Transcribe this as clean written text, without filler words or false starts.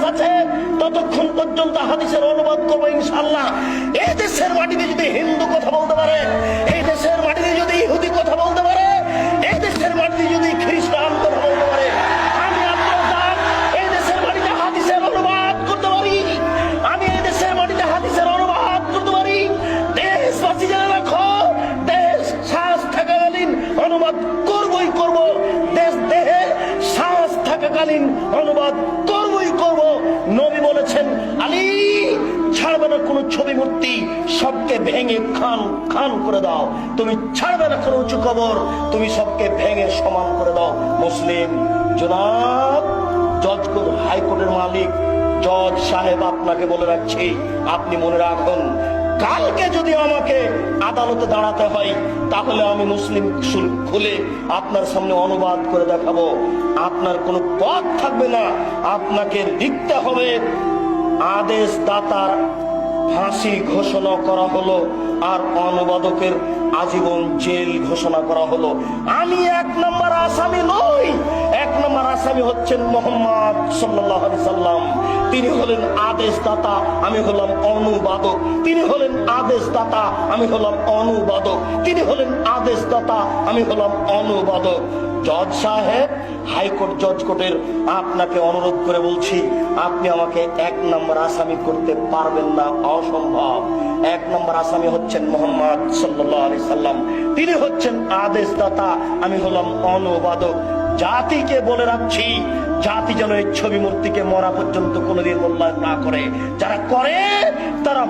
আছে ততক্ষণ পর্যন্ত হাদিসের অনুবাদ করবো ইনশাআল্লাহ। এই দেশের মাটিতে যদি হিন্দু কথা বলতে পারে, এই দেশের মাটিতে যদি ইহুদি কথা বলতে পারে, এই দেশের মাটিতে যদি খ্রিস্টান কথা বলতে পারে, আমি আব্দুল রাজ্জাক এই দেশের মাটিতে হাদিসের অনুবাদ করতে পারি। আমি এই দেশের মাটিতে হাদিসের অনুবাদ করতে পারি। দেশবাসী জেনে রাখো, দেশ শ্বাস থাকাকালীন অনুবাদ করবই করব। দেশ দেহে শ্বাস থাকাকালীন অনুবাদ করবই করব। নবী বলেছেন, আলী ছাড়বে না কোনো ছবি মূর্তি, সবকে ভেঙে খান খান করে দাও। তুমি ছাড়বে না কোনো উঁচু কবর, তুমি সবকে ভেঙে সমান করে দাও। মুসলিম জনাব জজ হাইকোর্টের মালিক জজ সাহেব, আপনাকে বলে রাখছি, আপনি মনে রাখুন, কালকে যদি আমাকে আদালতে দাঁড়াতে হয় তাহলে আমি মুসলিম খুলে আপনার সামনে অনুবাদ করে দেখাবো। আপনার কোনো পথ থাকবে না, আপনাকে লিখতে হবে আদেশ দাতার ফাঁসি ঘোষণা করা হলো আর অনুবাদকের আজীবন জেল ঘোষণা করা হলো। আমি এক নম্বর আসামি নই, এক নম্বর আসামি হচ্ছেন মোহাম্মদ সাল্লাল্লাহু আলাইহি সাল্লাম। তিনি হলেন আদেশদাতা, আমি হলাম অনুবাদক। তিনি হলেন আদেশদাতা, আমি হলাম অনুবাদক। তিনি হলেন আদেশদাতা, আমি হলাম অনুবাদক। জজ সাহেব, হাইকোর্ট জজ কোর্টের আপনাকে অনুরোধ করে বলছি, আপনি আমাকে এক নম্বর আসামি করতে পারবেন না, অসম্ভব। এক নম্বর আসামি হচ্ছেন মোহাম্মদ সাল্লাল্লাহু আলাইহি সাল্লাম। তিনি হচ্ছেন আদেশদাতা, আমি হলাম অনুবাদক। জাতিকে বলে রাখছি, জাতি যেন এই ছবি মূর্তিকে মরা পর্যন্ত কোনোদিন মূল্যায়ন না করে। যারা করে তারা